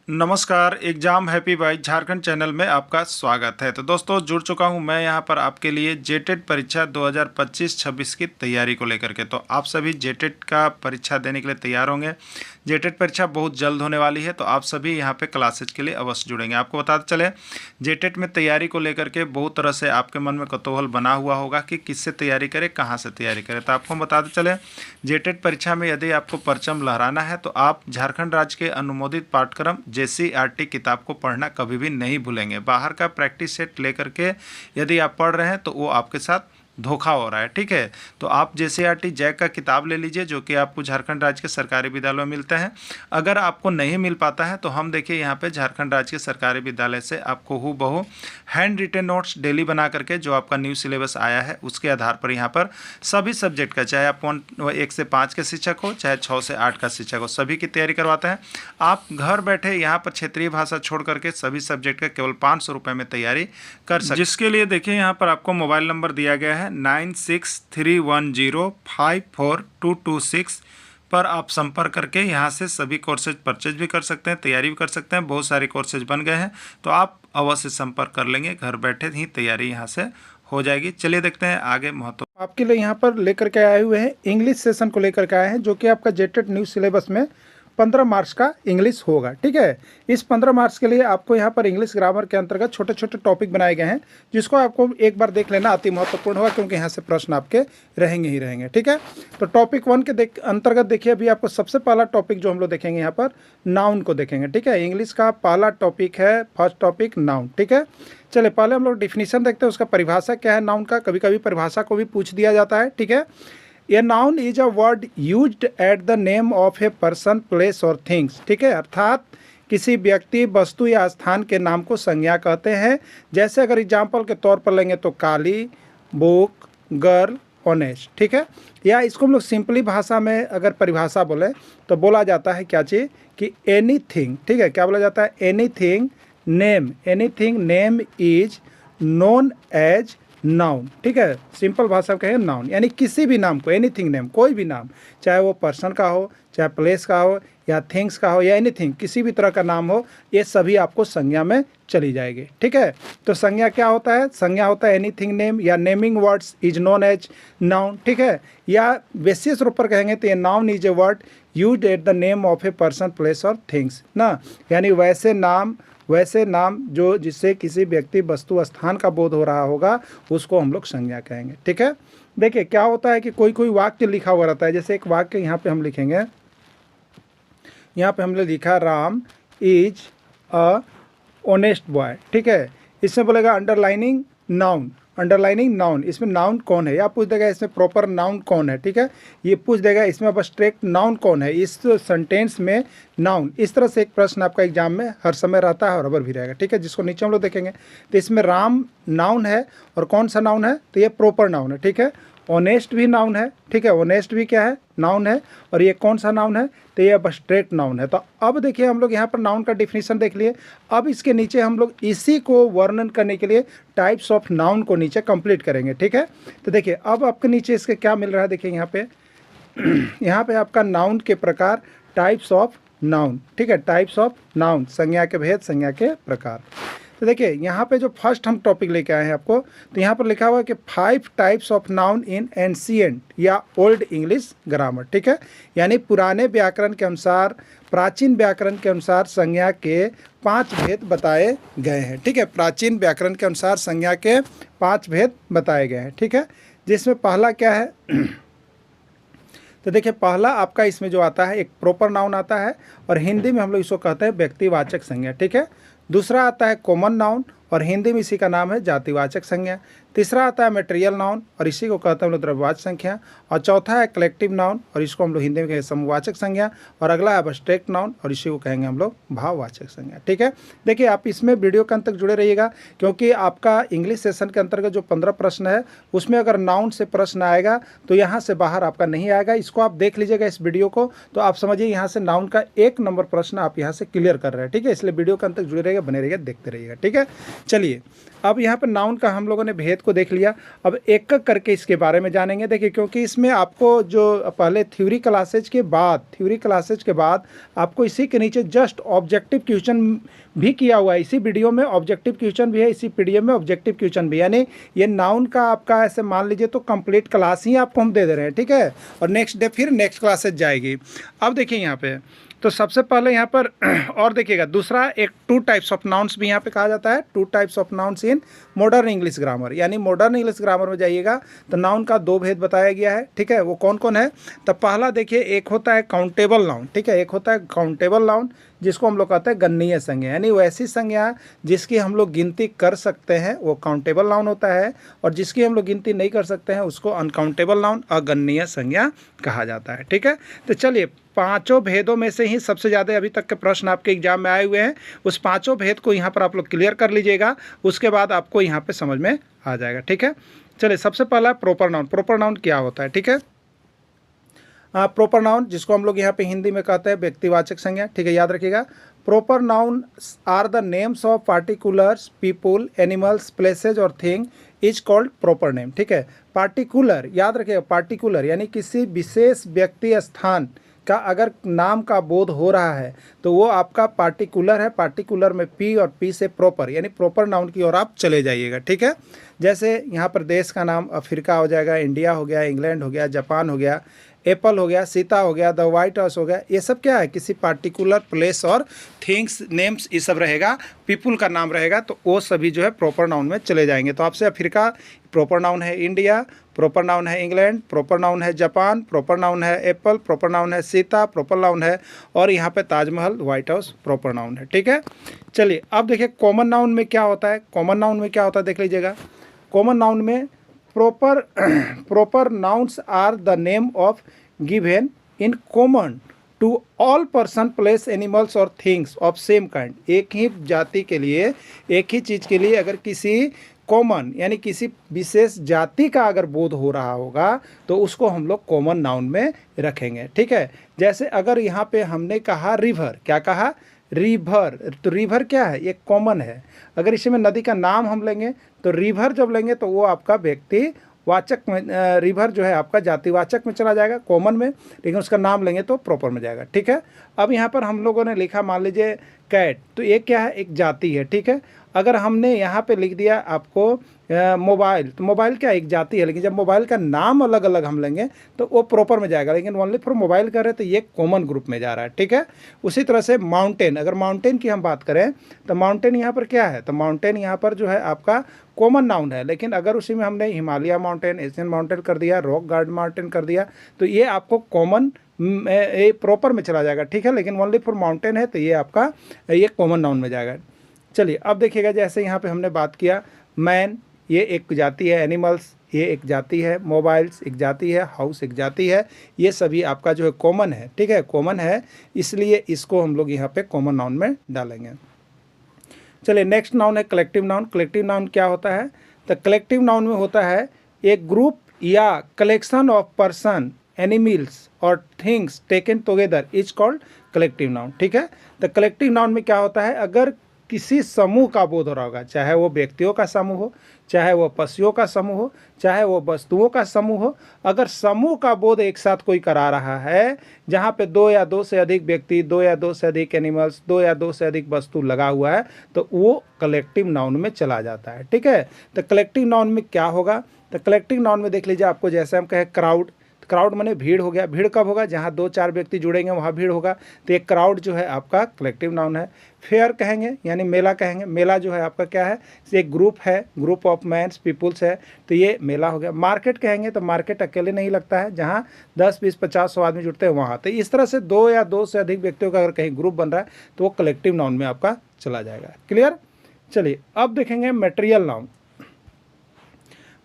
नमस्कार। Exam happy by Jharkhand channel में आपका स्वागत है। तो दोस्तों जुड़ चुका हूं मैं यहां पर आपके लिए जेटेट परीक्षा 2025-26 की तैयारी को लेकर के। तो आप सभी जेटेट का परीक्षा देने के लिए तैयार होंगे। जेटेट परीक्षा बहुत जल्द होने वाली है, तो आप सभी यहां पे क्लासेज के लिए अवश्य जुड़ेंगे। आपको बताते चले, जेटेट में तैयारी को लेकर के बहुत तरह से आपके मन में कौतूहल बना हुआ होगा कि किससे तैयारी करें, कहाँ से तैयारी करें। तो आपको हम बताते चले, जेटेट परीक्षा में यदि आपको परचम लहराना है तो आप झारखंड राज्य के अनुमोदित पाठ्यक्रम JCERT किताब को पढ़ना कभी भी नहीं भूलेंगे। बाहर का प्रैक्टिस सेट लेकर के यदि आप पढ़ रहे हैं तो वो आपके साथ धोखा हो रहा है। ठीक है, तो आप JCERT जैक का किताब ले लीजिए, जो कि आपको झारखंड राज्य के सरकारी विद्यालयों में मिलते हैं। अगर आपको नहीं मिल पाता है तो हम देखिए यहाँ पे झारखंड राज्य के सरकारी विद्यालय से आपको हूबहू हैंड रिटेन नोट्स डेली बना करके, जो आपका न्यू सिलेबस आया है उसके आधार पर यहाँ पर सभी सब्जेक्ट का, चाहे आप 1 से 5 के शिक्षक हो, चाहे 6 से 8 का शिक्षक हो, सभी की तैयारी करवाते हैं। आप घर बैठे यहाँ पर क्षेत्रीय भाषा छोड़ करके सभी सब्जेक्ट का केवल 500 रुपये में तैयारी कर सकते हैं। जिसके लिए देखिए यहाँ पर आपको मोबाइल नंबर दिया गया है 9631054226 पर आप संपर्क करके यहाँ से सभी कोर्सेज परचेज भी कर सकते हैं, तैयारी भी कर सकते हैं। बहुत सारे कोर्सेज बन गए हैं, तो आप अवश्य संपर्क कर लेंगे। घर बैठे ही तैयारी यहाँ से हो जाएगी। चलिए देखते हैं आगे महत्व। आपके लिए यहाँ पर लेकर के आए हुए हैं इंग्लिश सेशन को लेकर के आए हैं, जो कि आपका जेटेट न्यू सिलेबस में 15 मार्च का इंग्लिश होगा। ठीक है, इस 15 मार्च के लिए आपको यहाँ पर इंग्लिश ग्रामर के अंतर्गत छोटे छोटे टॉपिक बनाए गए हैं, जिसको आपको एक बार देख लेना अति महत्वपूर्ण होगा, क्योंकि यहाँ से प्रश्न आपके रहेंगे ही रहेंगे। ठीक है, तो टॉपिक 1 के अंतर्गत देखिए, अभी आपको सबसे पहला टॉपिक जो हम लोग देखेंगे यहाँ पर नाउन को देखेंगे। ठीक है, इंग्लिश का पहला टॉपिक है, फर्स्ट टॉपिक नाउन। ठीक है, चलिए पहले हम लोग डिफिनीशन देखते हैं, उसका परिभाषा क्या है नाउन का। कभी कभी परिभाषा को भी पूछ दिया जाता है। ठीक है, a noun is a word used at the name of a person, place और थिंग्स। ठीक है, अर्थात किसी व्यक्ति, वस्तु या स्थान के नाम को संज्ञा कहते हैं। जैसे अगर एग्जाम्पल के तौर पर लेंगे तो काली, बुक, गर्ल, ऑनेस्ट। ठीक है, या इसको हम लोग सिंपली भाषा में अगर परिभाषा बोले तो बोला जाता है क्या चीज़ कि एनीथिंग। ठीक है, क्या बोला जाता है? Anything name, anything name is known as noun. ठीक है, सिंपल भाषा में कहें नाउन, यानी किसी भी नाम को, एनीथिंग नेम, कोई भी नाम, चाहे वो पर्सन का हो, चाहे प्लेस का हो, या थिंग्स का हो, या एनीथिंग, किसी भी तरह का नाम हो, ये सभी आपको संज्ञा में चली जाएगी। ठीक है, तो संज्ञा क्या होता है? संज्ञा होता है एनीथिंग नेम या naming words is known as noun. ठीक है, या विशेष रूप पर कहेंगे तो ये noun is a word used at the name of a person, place और थिंग्स ना, यानी वैसे नाम जो जिससे किसी व्यक्ति, वस्तु, स्थान का बोध हो रहा होगा, उसको हम लोग संज्ञा कहेंगे। ठीक है, देखिए क्या होता है कि कोई कोई वाक्य लिखा हुआ रहता है। जैसे एक वाक्य यहाँ पे हम लिखेंगे, यहाँ पे हमने लिखा Ram is a honest boy. ठीक है, इसमें बोलेगा अंडरलाइनिंग नाउन, अंडरलाइनिंग नाउन, इसमें नाउन कौन है, या पूछ देगा इसमें प्रॉपर नाउन कौन है। ठीक है, ये पूछ देगा इसमें अब्स्ट्रैक्ट नाउन कौन है, इस सेंटेंस में नाउन। इस तरह से एक प्रश्न आपका एग्जाम में हर समय रहता है और अबर भी रहेगा। ठीक है, जिसको नीचे हम लोग देखेंगे तो इसमें राम नाउन है, और कौन सा नाउन है? तो ये प्रॉपर नाउन है। ठीक है, ऑनेस्ट भी नाउन है। ठीक है, ऑनेस्ट भी क्या है? नाउन है। और ये कौन सा नाउन है? तो ये अब्स्ट्रैक्ट नाउन है। तो अब देखिए हम लोग यहाँ पर नाउन का डिफिनीशन देख लिए। अब इसके नीचे हम लोग इसी को वर्णन करने के लिए टाइप्स ऑफ नाउन को नीचे कंप्लीट करेंगे। ठीक है, तो देखिए अब आपके नीचे इसके क्या मिल रहा है, देखिए यहाँ पे यहाँ पे आपका नाउन के प्रकार, टाइप्स ऑफ नाउन। ठीक है, टाइप्स ऑफ नाउन, संज्ञा के भेद, संज्ञा के प्रकार। तो देखिए यहाँ पे जो फर्स्ट हम टॉपिक लेके आए हैं आपको, तो यहाँ पर लिखा हुआ है कि 5 types of noun in ancient या ओल्ड इंग्लिश ग्रामर। ठीक है, यानी पुराने व्याकरण के अनुसार, प्राचीन व्याकरण के अनुसार संज्ञा के 5 भेद बताए गए हैं। ठीक है, प्राचीन व्याकरण के अनुसार संज्ञा के 5 भेद बताए गए हैं। ठीक है, जिसमें पहला क्या है तो देखिए पहला आपका इसमें जो आता है एक प्रॉपर नाउन आता है, और हिंदी में हम लोग इसको कहते हैं व्यक्तिवाचक संज्ञा। ठीक है, दूसरा आता है कॉमन नाउन, और हिंदी में इसी का नाम है जातिवाचक संज्ञा। तीसरा आता है मटेरियल नाउन, और इसी को कहते हैं हम लोग द्रव्यवाचक संज्ञा। और चौथा है कलेक्टिव नाउन, और इसको हम लोग हिंदी में कहेंगे समूहवाचक संज्ञा। और अगला है अब्स्ट्रैक्ट नाउन, और इसी को कहेंगे हम लोग भाववाचक संज्ञा। ठीक है, देखिए आप इसमें वीडियो के अंत तक जुड़े रहिएगा, क्योंकि आपका इंग्लिश सेशन के अंतर्गत जो 15 प्रश्न है, उसमें अगर नाउन से प्रश्न आएगा तो यहाँ से बाहर आपका नहीं आएगा। इसको आप देख लीजिएगा इस वीडियो को, तो आप समझिए यहाँ से नाउन का 1 नंबर प्रश्न आप यहाँ से क्लियर कर रहे हैं। ठीक है, इसलिए वीडियो के अंत तक जुड़े रहिएगा, बने रहिएगा, देखते रहिएगा। ठीक है, चलिए, अब यहाँ पर नाउन का हम लोगों ने भेद को देख लिया। अब एक एक करके इसके बारे में जानेंगे। देखिए, क्योंकि इसमें आपको जो पहले थ्योरी क्लासेज के बाद आपको इसी के नीचे जस्ट ऑब्जेक्टिव क्वेश्चन भी किया हुआ है। इसी वीडियो में ऑब्जेक्टिव क्वेश्चन भी है, इसी पीडीएफ में ऑब्जेक्टिव क्वेश्चन भी, यानी ये नाउन का आपका ऐसे मान लीजिए तो कंप्लीट क्लास ही आपको हम दे रहे हैं, ठीक है। और नेक्स्ट डे फिर नेक्स्ट क्लासेज जाएगी। अब देखिए यहाँ पे तो सबसे पहले यहाँ पर और देखिएगा, दूसरा एक 2 टाइप्स ऑफ नाउन्स भी यहाँ पे कहा जाता है। 2 types of nouns in modern English grammar, यानी मॉडर्न इंग्लिश ग्रामर में जाइएगा तो नाउन का 2 भेद बताया गया है, ठीक है। वो कौन कौन है? तो पहला देखिए, एक होता है काउंटेबल नाउन, ठीक है। एक होता है काउंटेबल नाउन जिसको हम लोग कहते हैं गणनीय संज्ञा, यानी वो ऐसी संज्ञा जिसकी हम लोग गिनती कर सकते हैं वो काउंटेबल नाउन होता है, और जिसकी हम लोग गिनती नहीं कर सकते हैं उसको अनकाउंटेबल नाउन, अगणनीय संज्ञा कहा जाता है, ठीक है। तो चलिए, 5 भेदों में से ही सबसे ज़्यादा अभी तक के प्रश्न आपके एग्जाम में आए हुए हैं। उस 5 भेद को यहाँ पर आप लोग क्लियर कर लीजिएगा, उसके बाद आपको यहाँ पे समझ में आ जाएगा, ठीक है। चलिए, सबसे पहला प्रोपर नाउन। प्रोपर नाउन क्या होता है, ठीक है। प्रोपर नाउन जिसको हम लोग यहाँ पे हिंदी में कहते हैं व्यक्तिवाचक संज्ञा, ठीक है, याद रखिएगा। Proper noun are the names of particulars, people, animals, places और thing is called proper name, ठीक है। पार्टिकुलर, याद रखिएगा, पार्टिकुलर यानी किसी विशेष व्यक्ति, स्थान का अगर नाम का बोध हो रहा है तो वो आपका पार्टिकुलर है। पार्टिकुलर में पी और पी से प्रॉपर, यानी प्रॉपर नाउन की ओर आप चले जाइएगा, ठीक है। जैसे यहाँ पर देश का नाम अफ्रीका हो जाएगा, इंडिया हो गया, इंग्लैंड हो गया, जापान हो गया, एप्पल हो गया, सीता हो गया, द वाइट हाउस हो गया। ये सब क्या है? किसी पार्टिकुलर प्लेस और थिंग्स नेम्स ये सब रहेगा, पीपुल का नाम रहेगा, तो वो सभी जो है प्रॉपर नाउन में चले जाएंगे। तो आपसे अफ्रीका प्रॉपर नाउन है, इंडिया प्रॉपर नाउन है, इंग्लैंड प्रॉपर नाउन है, जापान प्रॉपर नाउन है, एप्पल प्रॉपर नाउन है, सीता प्रॉपर नाउन है, और यहाँ पे Taj Mahal, white house proper noun है, ठीक है। चलिए, अब देखिए कॉमन नाउन में क्या होता है। कॉमन नाउन में क्या होता है देख लीजिएगा। कॉमन नाउन में proper nouns are the name of given in common to all person, place, animals और things of same kind। एक ही जाति के लिए, एक ही चीज़ के लिए अगर किसी कॉमन यानी किसी विशेष जाति का अगर बोध हो रहा होगा तो उसको हम लोग कॉमन नाउन में रखेंगे, ठीक है। जैसे अगर यहाँ पे हमने कहा रिवर, क्या कहा? रिवर, तो रिवर क्या है? ये कॉमन है। अगर इसमें नदी का नाम हम लेंगे तो रिवर जब लेंगे तो वो आपका व्यक्ति वाचक में, रिवर जो है आपका जातिवाचक में चला जाएगा, कॉमन में, लेकिन उसका नाम लेंगे तो प्रॉपर में जाएगा, ठीक है। अब यहाँ पर हम लोगों ने लिखा, मान लीजिए कैट, तो ये क्या है? एक जाति है, ठीक है। अगर हमने यहाँ पे लिख दिया आपको मोबाइल, तो मोबाइल क्या? एक जाति है, लेकिन जब मोबाइल का नाम अलग अलग हम लेंगे तो वो प्रॉपर में जाएगा, लेकिन ओनली फॉर मोबाइल कर रहे हैं तो ये कॉमन ग्रुप में जा रहा है, ठीक है। उसी तरह से माउंटेन, अगर माउंटेन की हम बात करें तो माउंटेन यहाँ पर क्या है? तो माउंटेन यहाँ पर जो है आपका कॉमन नाउन है, लेकिन अगर उसी में हमने हिमालय माउंटेन, एशियन माउंटेन कर दिया, रॉक गार्डन माउंटेन कर दिया तो ये आपको कॉमन प्रॉपर में चला जाएगा, ठीक है। लेकिन ओनली फॉर माउंटेन है तो ये आपका ये कॉमन नाउन में जाएगा। चलिए, अब देखिएगा, जैसे यहाँ पे हमने बात किया मैन, ये एक जाति है, एनिमल्स ये एक जाति है, मोबाइल्स एक जाति है, हाउस एक जाति है, ये सभी आपका जो है कॉमन है, ठीक है, कॉमन है, इसलिए इसको हम लोग यहाँ पे कॉमन नाउन में डालेंगे। चलिए, नेक्स्ट नाउन है कलेक्टिव नाउन। कलेक्टिव नाउन क्या होता है? तो कलेक्टिव नाउन में होता है एक ग्रुप या कलेक्शन ऑफ पर्सन, एनिमल्स और things taken together is called collective noun, ठीक है। तो कलेक्टिव नाउन में क्या होता है? अगर किसी समूह का बोध हो रहा होगा, चाहे वो व्यक्तियों का समूह हो, चाहे वो पशुओं का समूह हो, चाहे वो वस्तुओं का समूह हो, अगर समूह का बोध एक साथ कोई करा रहा है जहाँ पे 2 या 2 से अधिक व्यक्ति, 2 या 2 से अधिक एनिमल्स, 2 या 2 से अधिक वस्तु लगा हुआ है तो वो कलेक्टिव नाउन में चला जाता है, ठीक है। तो कलेक्टिव नाउन में क्या होगा? तो कलेक्टिव नाउन में देख लीजिए, आपको जैसे हम कहें क्राउड, क्राउड माने भीड़ हो गया। भीड़ कब होगा? जहाँ 2-4 व्यक्ति जुड़ेंगे वहाँ भीड़ होगा, तो एक क्राउड जो है आपका कलेक्टिव नाउन है। फेयर कहेंगे यानी मेला कहेंगे, मेला जो है आपका क्या है? एक ग्रुप है, ग्रुप ऑफ मैन्स, पीपुल्स है, तो ये मेला हो गया। मार्केट कहेंगे तो मार्केट अकेले नहीं लगता है, जहाँ 10, 20, 50, 100 आदमी जुड़ते हैं वहाँ। तो इस तरह से 2 या 2 से अधिक व्यक्तियों का अगर कहीं ग्रुप बन रहा है तो वो कलेक्टिव नाउन में आपका चला जाएगा। क्लियर? चलिए, अब देखेंगे मटेरियल नाउन।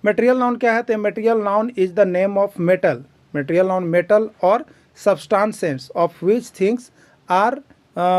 मटेरियल नाउन क्या है? तो material noun is the name of metal. Material noun metal और substances of which things are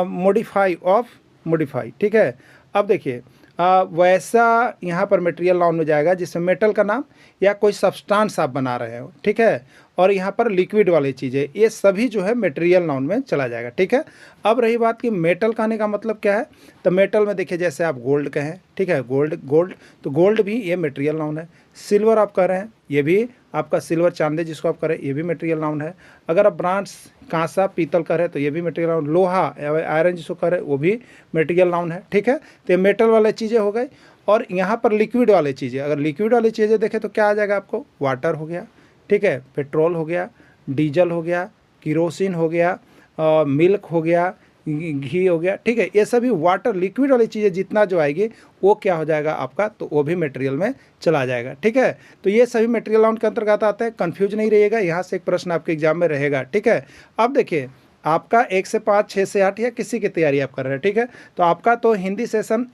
modify, ठीक है। अब देखिए, वैसा यहाँ पर मटेरियल नाउन में जाएगा जिसमें मेटल का नाम या कोई सब्सटेंस आप बना रहे हो, ठीक है। और यहाँ पर लिक्विड वाली चीज़ें, ये सभी जो है मटेरियल नाउन में चला जाएगा, ठीक है। अब रही बात कि मेटल कहने का मतलब क्या है, तो मेटल में देखिए जैसे आप गोल्ड कहें, ठीक है, गोल्ड तो गोल्ड भी ये मटेरियल नाउन है। सिल्वर आप कह रहे हैं, ये भी आपका सिल्वर चांदी जिसको आप कह रहे हैं ये भी मटेरियल नाउन है। अगर आप ब्रांस कांसा पीतल कह रहे हैं तो ये भी मटेरियल नाउन। लोहा आयरन जिसको कह रहे हैं वो भी मटेरियल नाउन है, ठीक है। तो ये मेटल वाले चीज़ें हो गई। और यहाँ पर लिक्विड वाली चीज़ें, अगर लिक्विड वाली चीज़ें देखें तो क्या आ जाएगा आपको, वाटर हो गया, ठीक है, पेट्रोल हो गया, डीजल हो गया, किरोसिन हो गया, मिल्क हो गया, घी हो गया, ठीक है। ये सभी वाटर लिक्विड वाली चीज़ें जितना जो आएगी वो क्या हो जाएगा आपका, तो वो भी मटेरियल में चला जाएगा, ठीक है। तो ये सभी मटेरियल नाउन के अंतर्गत आते हैं, कंफ्यूज नहीं रहिएगा, यहाँ से एक प्रश्न आपके एग्जाम में रहेगा, ठीक है। अब देखिए आपका 1 से 5, 6 से 8 या किसी की तैयारी आप कर रहे हैं, ठीक है। तो आपका तो हिंदी सेशन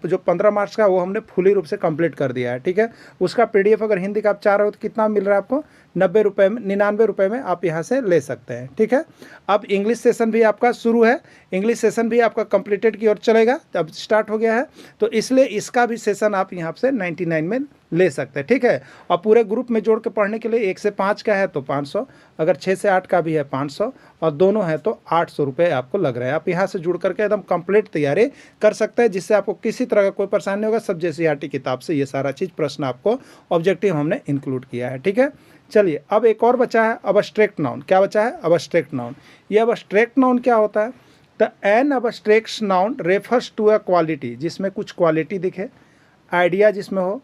जो 15 मार्च का वो हमने फुली रूप से कंप्लीट कर दिया है, ठीक है। उसका PDF अगर हिंदी का आप चाह रहे हो तो कितना मिल रहा है आपको, 90 रुपये में, 99 रुपये में आप यहाँ से ले सकते हैं, ठीक है। अब इंग्लिश सेशन भी आपका शुरू है, इंग्लिश सेशन भी आपका कंप्लीटेड की ओर चलेगा, अब स्टार्ट हो गया है, तो इसलिए इसका भी सेशन आप यहाँ से 99 में ले सकते हैं, ठीक है। और पूरे ग्रुप में जोड़ के पढ़ने के लिए 1 से 5 का है तो 500, अगर 6 से 8 का भी है 500, और दोनों है तो 800 रुपये आपको लग रहा है। आप यहाँ से जुड़ करके एकदम कंप्लीट तैयारी कर सकते हैं, जिससे आपको किसी तरह का कोई परेशानी नहीं होगा। सब JCERT किताब से ये सारा चीज़ प्रश्न आपको ऑब्जेक्टिव हमने इंक्लूड किया है, ठीक है। चलिए अब एक और बचा है अबस्ट्रैक्ट नाउन। क्या बचा है, अबस्ट्रैक्ट नाउन। ये अबस्ट्रैक्ट नाउन क्या होता है, the an abstract noun refers to a quality, जिसमें कुछ क्वालिटी दिखे, आइडिया जिसमें हो,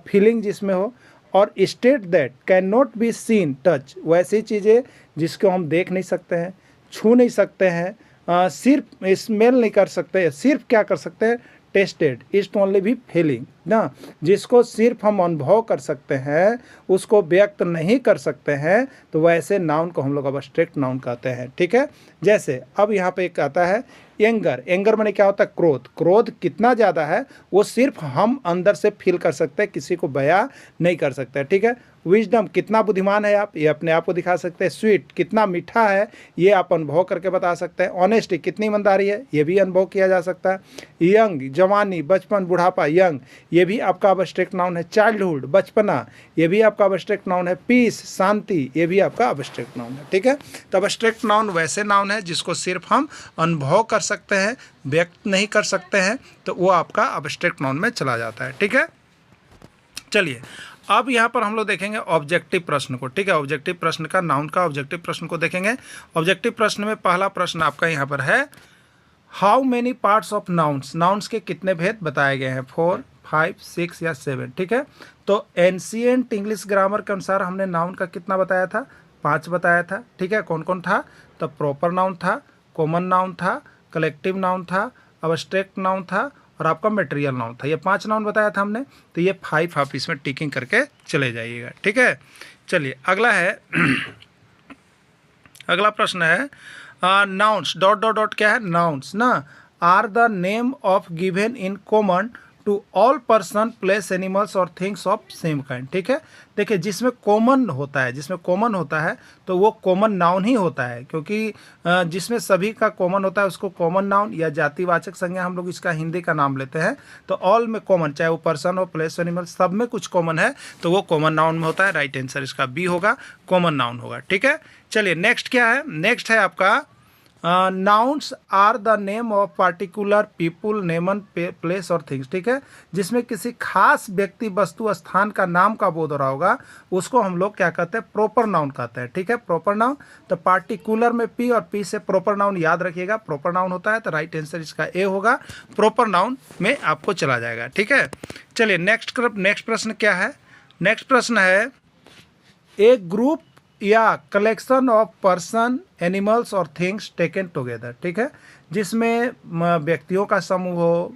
फीलिंग जिसमें हो, और state that can not be seen touch, वैसी चीज़ें जिसको हम देख नहीं सकते हैं, छू नहीं सकते हैं, सिर्फ स्मेल नहीं कर सकते, सिर्फ क्या कर सकते हैं, टेस्टेड इज ओनली भी फीलिंग ना, जिसको सिर्फ हम अनुभव कर सकते हैं, उसको व्यक्त नहीं कर सकते हैं, तो वैसे नाउन को हम लोग अबस्ट्रैक्ट नाउन कहते हैं, ठीक है। जैसे अब यहाँ पे एक आता है एंगर। एंगर माने क्या होता है, क्रोध। क्रोध कितना ज़्यादा है वो सिर्फ हम अंदर से फील कर सकते हैं, किसी को बयां नहीं कर सकते, ठीक है। विजडम, कितना बुद्धिमान है आप, ये अपने आप को दिखा सकते हैं। स्वीट, कितना मीठा है, ये आप अनुभव करके बता सकते हैं। ऑनेस्टी, कितनी ईमानदारी है, ये भी अनुभव किया जा सकता है। यंग, जवानी, बचपन, बुढ़ापा, यंग, ये भी आपका अबस्ट्रैक्ट नाउन है। चाइल्डहुड, बचपना, ये भी आपका अबस्ट्रैक्ट नाउन है। पीस, शांति, ये भी आपका अबस्ट्रैक्ट नाउन है, ठीक है। तो अबस्ट्रैक्ट नाउन वैसे नाउन है जिसको सिर्फ हम अनुभव कर सकते हैं, व्यक्त नहीं कर सकते हैं, तो वो आपका अबस्ट्रैक्ट नाउन में चला जाता है, ठीक है। चलिए अब यहाँ पर हम लोग देखेंगे ऑब्जेक्टिव प्रश्न को, ठीक है। ऑब्जेक्टिव प्रश्न का, नाउन का ऑब्जेक्टिव प्रश्न को देखेंगे। ऑब्जेक्टिव प्रश्न में पहला प्रश्न आपका यहाँ पर है, how many parts of nouns, nouns के कितने भेद बताए गए हैं, 4, 5, 6 या 7, ठीक है। तो एंशिएंट इंग्लिश ग्रामर के अनुसार हमने नाउन का कितना बताया था, 5 बताया था, ठीक है। कौन कौन था, तो प्रॉपर नाउन था, कॉमन नाउन था, कलेक्टिव नाउन था, अबस्ट्रैक्ट नाउन था, और आपका मटेरियल नाउन था। ये 5 नाउन बताया था हमने, तो ये 5 आप इसमें टिकिंग करके चले जाइएगा, ठीक है। चलिए अगला है अगला प्रश्न है नाउन्स डॉट डॉट डॉट क्या है, नाउन्स ना are the name of given in common to all person, place, animals और थिंग्स ऑफ सेम काइंड, ठीक है। देखिए जिसमें कॉमन होता है, जिसमें कॉमन होता है तो वो कॉमन नाउन ही होता है, क्योंकि जिसमें सभी का कॉमन होता है उसको कॉमन नाउन या जातिवाचक संज्ञा हम लोग इसका हिंदी का नाम लेते हैं। तो ऑल में कॉमन, चाहे वो पर्सन हो, प्लेस, एनिमल, सब में कुछ कॉमन है तो वो कॉमन नाउन में होता है। राइट आंसर इसका बी होगा, कॉमन नाउन होगा, ठीक है। चलिए नेक्स्ट क्या है, नेक्स्ट है आपका nouns are the name of particular people, name, place और थिंग्स, ठीक है। जिसमें किसी खास व्यक्ति, वस्तु, स्थान का नाम का बोध हो रहा होगा उसको हम लोग क्या कहते हैं, प्रॉपर नाउन कहते हैं, ठीक है। प्रॉपर नाउन, तो पार्टिकुलर में पी और पी से प्रॉपर नाउन याद रखिएगा, प्रॉपर नाउन होता है। तो राइट आंसर इसका ए होगा, प्रॉपर नाउन में आपको चला जाएगा, ठीक है। चलिए नेक्स्ट प्रश्न क्या है, नेक्स्ट प्रश्न है ए ग्रुप या कलेक्शन ऑफ पर्सन, एनिमल्स और थिंग्स टेकन टुगेदर, ठीक है। जिसमें व्यक्तियों का समूह हो,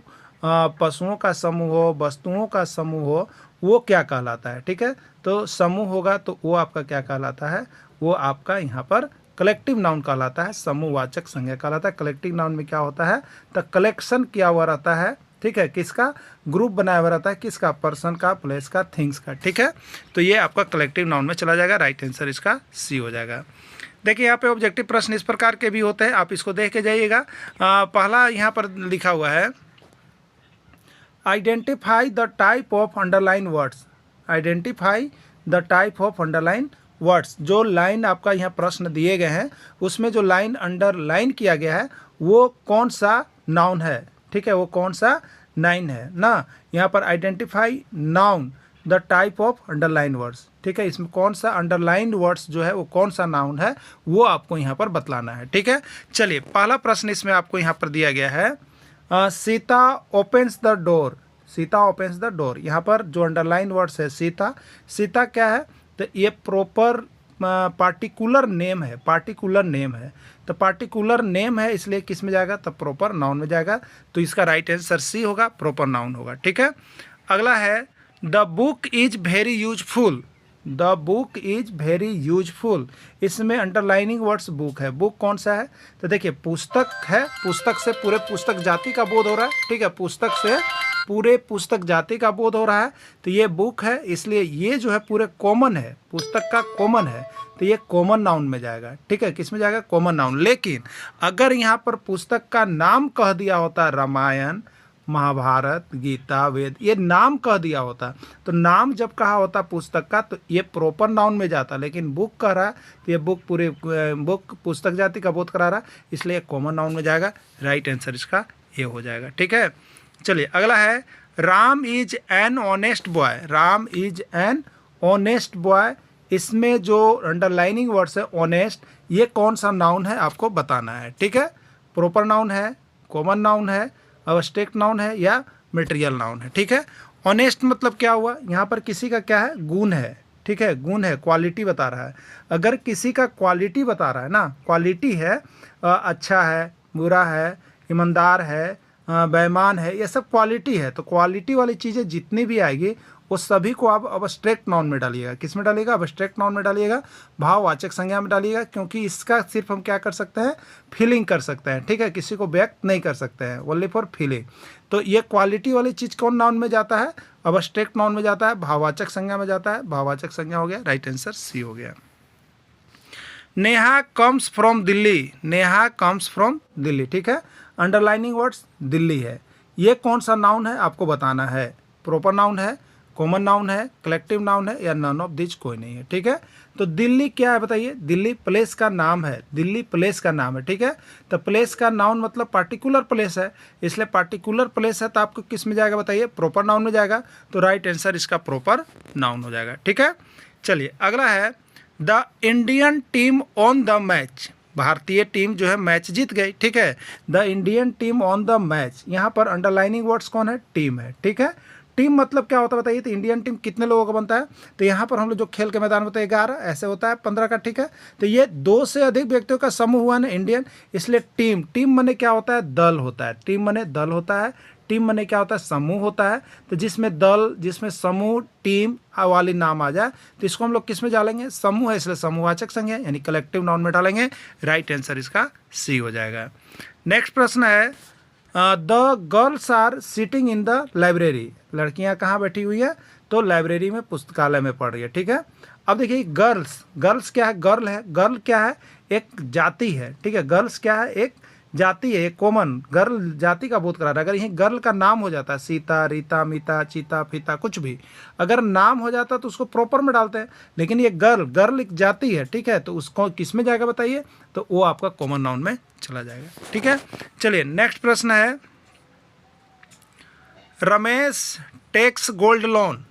पशुओं का समूह हो, वस्तुओं का समूह हो, वो क्या कहलाता है, ठीक है। तो समूह होगा तो वो आपका क्या कहलाता है, वो आपका यहाँ पर कलेक्टिव नाउन कहलाता है, समूहवाचक संज्ञा कहलाता है। कलेक्टिव नाउन में क्या होता है, तो कलेक्शन किया हुआ रहता है, ठीक है। किसका, ग्रुप बनाया हुआ रहता है, किसका, पर्सन का, प्लेस का, थिंग्स का, ठीक है। तो ये आपका कलेक्टिव नाउन में चला जाएगा। राइट आंसर इसका सी हो जाएगा। देखिए यहाँ पे ऑब्जेक्टिव प्रश्न इस प्रकार के भी होते हैं, आप इसको देख के जाइएगा। पहला यहाँ पर लिखा हुआ है identify the type of underline words, identify the type of underline words. जो लाइन आपका यहाँ प्रश्न दिए गए हैं उसमें जो लाइन अंडरलाइन किया गया है वो कौन सा नाउन है, ठीक है, वो कौन सा नाउन है ना। यहाँ पर identify noun the type of underline words, ठीक है, इसमें कौन सा अंडरलाइन वर्ड्स जो है वो कौन सा नाउन है वो आपको यहाँ पर बतलाना है, ठीक है। चलिए पहला प्रश्न इसमें आपको यहाँ पर दिया गया है, Sita opens the door, Sita opens the door. यहाँ पर जो अंडरलाइन वर्ड्स है सीता, सीता क्या है, तो ये प्रॉपर पार्टिकुलर नेम है, पार्टिकुलर नेम है, तो पार्टिकुलर नेम है इसलिए किस में जाएगा, तो प्रॉपर नाउन में जाएगा। तो इसका राइट आंसर सी होगा, प्रॉपर नाउन होगा, ठीक है। अगला है the book is very useful, the book is very useful. इसमें अंडरलाइनिंग वर्ड्स बुक है, बुक कौन सा है, तो देखिए पुस्तक है, पुस्तक से पूरे पुस्तक जाति का बोध हो रहा है, ठीक है, पुस्तक से पूरे पुस्तक जाति का बोध हो रहा है, तो ये बुक है, इसलिए ये जो है पूरे कॉमन है, पुस्तक का कॉमन है, तो ये कॉमन नाउन में जाएगा, ठीक है, किस में जाएगा, कॉमन नाउन। लेकिन अगर यहाँ पर पुस्तक का नाम कह दिया होता रामायण, महाभारत, गीता, वेद, ये नाम कह दिया होता, तो नाम जब कहा होता पुस्तक का तो ये प्रॉपर नाउन में जाता, लेकिन बुक कह रहा है तो ये बुक पूरे बुक पुस्तक जाति का बोध करा रहा है, इसलिए कॉमन नाउन में जाएगा। राइट आंसर इसका ये हो जाएगा, ठीक है। चलिए अगला है Ram is an honest boy, Ram is an honest boy. इसमें जो अंडरलाइनिंग वर्ड्स है ऑनेस्ट, ये कौन सा नाउन है आपको बताना है, ठीक है, प्रॉपर नाउन है, कॉमन नाउन है, अब्स्ट्रैक्ट नाउन है या मटेरियल नाउन है, ठीक है। ऑनेस्ट मतलब क्या हुआ, यहाँ पर किसी का क्या है, गुण है, ठीक है, गुण है, क्वालिटी बता रहा है। अगर किसी का क्वालिटी बता रहा है ना, क्वालिटी है, अच्छा है, बुरा है, ईमानदार है, बेईमान है, ये सब क्वालिटी है। तो क्वालिटी वाली चीज़ें जितनी भी आएगी वो सभी को आप अब्स्ट्रैक्ट नाउन में डालिएगा, किस में डालिएगा, अब्स्ट्रैक्ट नाउन में डालिएगा, भाववाचक संज्ञा में डालिएगा, क्योंकि इसका सिर्फ हम क्या कर सकते हैं, फीलिंग कर सकते हैं, ठीक है, किसी को व्यक्त नहीं कर सकते हैं, ओनली फॉर फीलिंग। तो ये क्वालिटी वाली चीज़ कौन नाउन में जाता है, अब्स्ट्रैक्ट नाउन में जाता है, भाववाचक संज्ञा में जाता है, भाववाचक संज्ञा हो गया, राइट आंसर सी हो गया। Neha comes from Delhi, Neha comes from Delhi, ठीक है, अंडरलाइनिंग वर्ड्स दिल्ली है, ये कौन सा नाउन है आपको बताना है, प्रॉपर नाउन है, कॉमन नाउन है, कलेक्टिव नाउन है या नन ऑफ दिस कोई नहीं है, ठीक है। तो दिल्ली क्या है बताइए, दिल्ली प्लेस का नाम है, दिल्ली प्लेस का नाम है, ठीक है। तो प्लेस का नाउन मतलब पार्टिकुलर प्लेस है, इसलिए पार्टिकुलर प्लेस है तो आपको किस में जाएगा बताइए, प्रॉपर नाउन में जाएगा। तो राइट आंसर इसका प्रॉपर नाउन हो जाएगा, ठीक है। चलिए अगला है the Indian team on the match, भारतीय टीम जो है मैच जीत गई, ठीक है, the Indian team on the match. यहाँ पर अंडरलाइनिंग वर्ड्स कौन है, टीम है, ठीक है। टीम मतलब क्या होता है बताइए, तो इंडियन टीम कितने लोगों का बनता है, तो यहाँ पर हम लोग जो खेल के मैदान में होता है 11, ऐसे होता है 15 का, ठीक है। तो ये 2 से अधिक व्यक्तियों का समूह हुआ ना इंडियन, इसलिए टीम, टीम माने क्या होता है, दल होता है, टीम माने दल होता है, टीम माने क्या होता है, समूह होता है। तो जिसमें दल, जिसमें समूह, टीम वाली नाम आ जाए तो इसको हम लोग किस में डालेंगे, समूह है इसलिए समूहवाचक संज्ञा यानी कलेक्टिव नाउन में डालेंगे। राइट आंसर इसका सी हो जाएगा। नेक्स्ट प्रश्न है the girls are sitting in the library, लड़कियां कहाँ बैठी हुई है, तो लाइब्रेरी में, पुस्तकालय में पढ़ रही है, ठीक है। अब देखिए गर्ल्स, गर्ल्स क्या है, गर्ल है, गर्ल क्या है, एक जाति है, ठीक है, गर्ल्स क्या है, एक जाति है, एक कॉमन, गर्ल जाति का बोध करा रहा है। अगर यहीं गर्ल का नाम हो जाता है, सीता, रीता, मीता, चीता, फीता, कुछ भी अगर नाम हो जाता तो उसको प्रॉपर में डालते हैं, लेकिन ये गर्ल, गर्ल एक जाति है, ठीक है, तो उसको किस में जाएगा बताइए, तो वो आपका कॉमन नाउन में चला जाएगा, ठीक है। चलिए नेक्स्ट प्रश्न है Ramesh takes gold loan,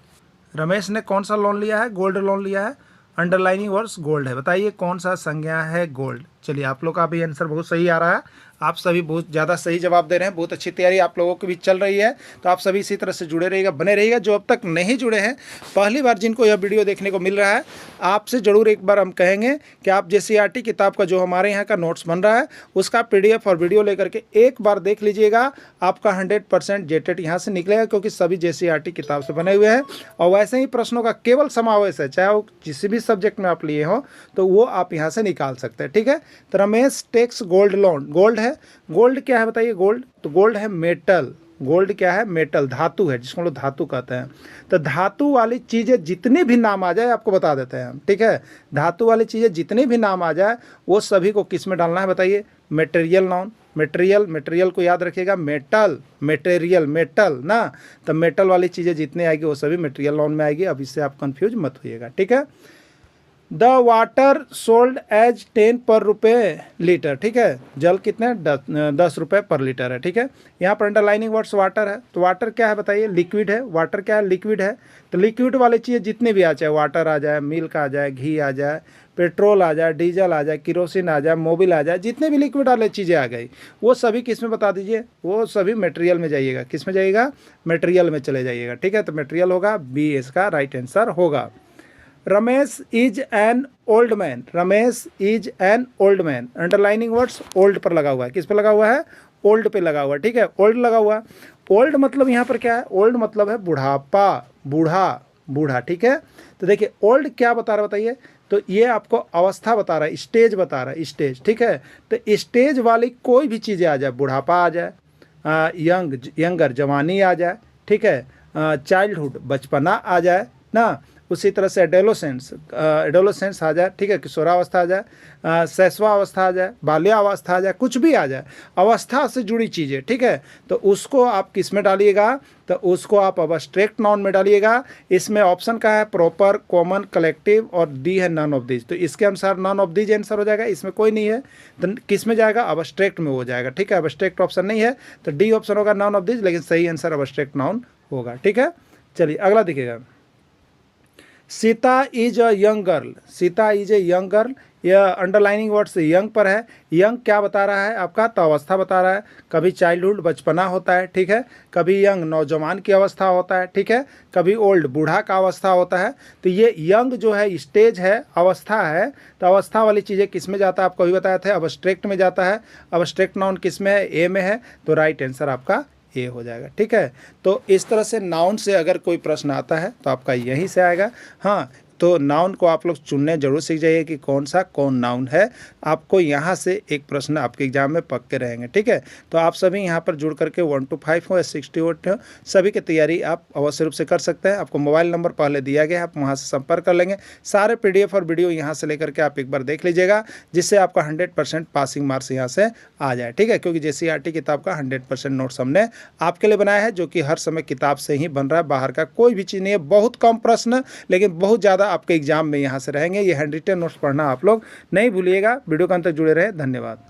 Ramesh ने कौन सा लोन लिया है, गोल्ड लोन लिया है, अंडरलाइनिंग वर्ड्स गोल्ड है, बताइए कौन सा संज्ञा है गोल्ड। चलिए आप लोग का भी आंसर बहुत सही आ रहा है, आप सभी बहुत ज़्यादा सही जवाब दे रहे हैं, बहुत अच्छी तैयारी आप लोगों की भी चल रही है। तो आप सभी इसी तरह से जुड़े रहिएगा, बने रहिएगा। जो अब तक नहीं जुड़े हैं, पहली बार जिनको यह वीडियो देखने को मिल रहा है, आपसे ज़रूर एक बार हम कहेंगे कि आप JCERT किताब का जो हमारे यहाँ का नोट्स बन रहा है उसका PDF और वीडियो लेकर के एक बार देख लीजिएगा, आपका 100% JTET यहाँ से निकलेगा, क्योंकि सभी JCERT किताब से बने हुए हैं। और वैसे ही प्रश्नों का केवल समावेश है, चाहे वो किसी भी सब्जेक्ट में आप लिए हो तो वो आप यहाँ से निकाल सकते हैं, ठीक है। तो Ramesh takes gold loan, gold है, गोल्ड क्या है बताइए, गोल्ड, तो गोल्ड है मेटल, गोल्ड क्या है, मेटल, धातु है, जिसको हम लोग धातु कहते हैं। तो धातु वाली चीज़ें जितनी भी नाम आ जाए आपको बता देते हैं हम, ठीक है। धातु वाली चीज़ें जितनी भी नाम आ जाए वो सभी को किस में डालना है बताइए, मटेरियल नाउन, मटेरियल, मटेरियल को याद रखिएगा, मेटल, मटेरियल, मेटल ना, तो मेटल वाली चीज़ें जितने आएगी वो सभी मटेरियल नाउन में आएगी। अब इससे आप कंफ्यूज मत होइएगा, ठीक है। द वाटर सोल्ड एज 10 पर रुपये लीटर, ठीक है। जल कितने 10 रुपये पर लीटर है, ठीक है। यहाँ पर अंडरलाइनिंग वर्ड्स वाटर है, तो वाटर क्या है बताइए, लिक्विड है। वाटर क्या है, लिक्विड है। तो लिक्विड वाली चीज़ें जितने भी आ जाए, वाटर आ जाए, मिल्क आ जाए, घी आ जाए, पेट्रोल आ जाए, डीजल आ जाए, किरोसिन आ जाए, मोबिल आ जाए, जितने भी लिक्विड वाले चीज़ें आ गई वो सभी किस में बता दीजिए, वो सभी मटेरियल में जाइएगा। किस में जाइएगा, मटेरियल में चले जाइएगा, ठीक है। तो मटेरियल होगा बी, इसका राइट आंसर होगा। Ramesh is an old man, Ramesh is an old man, underlining words old पर लगा हुआ है। किस पे लगा हुआ है, ओल्ड पे लगा हुआ है, ठीक है। ओल्ड लगा हुआ है। ओल्ड मतलब यहाँ पर क्या है, ओल्ड मतलब है बुढ़ापा, बूढ़ा, बूढ़ा, ठीक है। तो देखिए ओल्ड क्या बता रहा है बताइए, तो ये आपको अवस्था बता रहा है, स्टेज बता रहा है, स्टेज, ठीक है। तो स्टेज वाली कोई भी चीज़ें आ जाए, बुढ़ापा आ जाए, यंगर जवानी आ जाए, ठीक है, चाइल्डहुड बचपना आ जाए ना, उसी तरह से एडोलेसेंस आ जाए, ठीक है, किशोरावस्था आ जाए, शैशवावस्था आ जाए, बाल्यावस्था आ जाए, कुछ भी आ जाए, अवस्था से जुड़ी चीज़ें, ठीक है। तो उसको आप किस में डालिएगा, तो उसको आप अब्स्ट्रैक्ट नाउन में डालिएगा। इसमें ऑप्शन का है प्रॉपर, कॉमन, कलेक्टिव और डी है नन ऑफ दीज। तो इसके अनुसार नन ऑफ दीज आंसर हो जाएगा, इसमें कोई नहीं है तो किस में जाएगा, अब्स्ट्रैक्ट में हो जाएगा, ठीक है। अब्स्ट्रैक्ट ऑप्शन नहीं है तो डी ऑप्शन होगा नन ऑफ दीज, लेकिन सही आंसर अब्स्ट्रैक्ट नाउन होगा, ठीक है। चलिए अगला देखिएगा, Sita is a young girl, Sita is a young girl, यह अंडरलाइनिंग वर्ड से यंग पर है। यंग क्या बता रहा है आपका, तो अवस्था बता रहा है। कभी चाइल्डहुड बचपना होता है, ठीक है, कभी यंग नौजवान की अवस्था होता है, ठीक है, कभी ओल्ड बूढ़ा का अवस्था होता है। तो ये यंग जो है स्टेज है, अवस्था है, तो अवस्था वाली चीज़ें किस में जाता है आपको अभी बताया था, अब्स्ट्रैक्ट में जाता है। अब्स्ट्रैक्ट नाउन किस में है, ए में है, तो राइट आंसर आपका ए हो जाएगा, ठीक है। तो इस तरह से नाउन से अगर कोई प्रश्न आता है तो आपका यहीं से आएगा। हाँ, तो नाउन को आप लोग चुनने जरूर सीख जाइए कि कौन सा कौन नाउन है। आपको यहाँ से एक प्रश्न आपके एग्जाम में पक्के रहेंगे, ठीक है। तो आप सभी यहाँ पर जुड़ करके 1 to 5 हो या 6 to 8 हो, सभी की तैयारी आप अवश्य रूप से कर सकते हैं। आपको मोबाइल नंबर पहले दिया गया है, आप वहाँ से संपर्क कर लेंगे। सारे PDF और वीडियो यहाँ से लेकर के आप एक बार देख लीजिएगा, जिससे आपका 100% पासिंग मार्क्स यहाँ से आ जाए, ठीक है। क्योंकि JCERT किताब का 100% नोट्स हमने आपके लिए बनाया है, जो कि हर समय किताब से ही बन रहा है, बाहर का कोई भी चीज़ नहीं है। बहुत कम प्रश्न लेकिन बहुत ज़्यादा आपके एग्जाम में यहाँ से रहेंगे। ये हैंड रिटन नोट्स पढ़ना आप लोग नहीं भूलिएगा। वीडियो के अंत तक जुड़े रहे, धन्यवाद।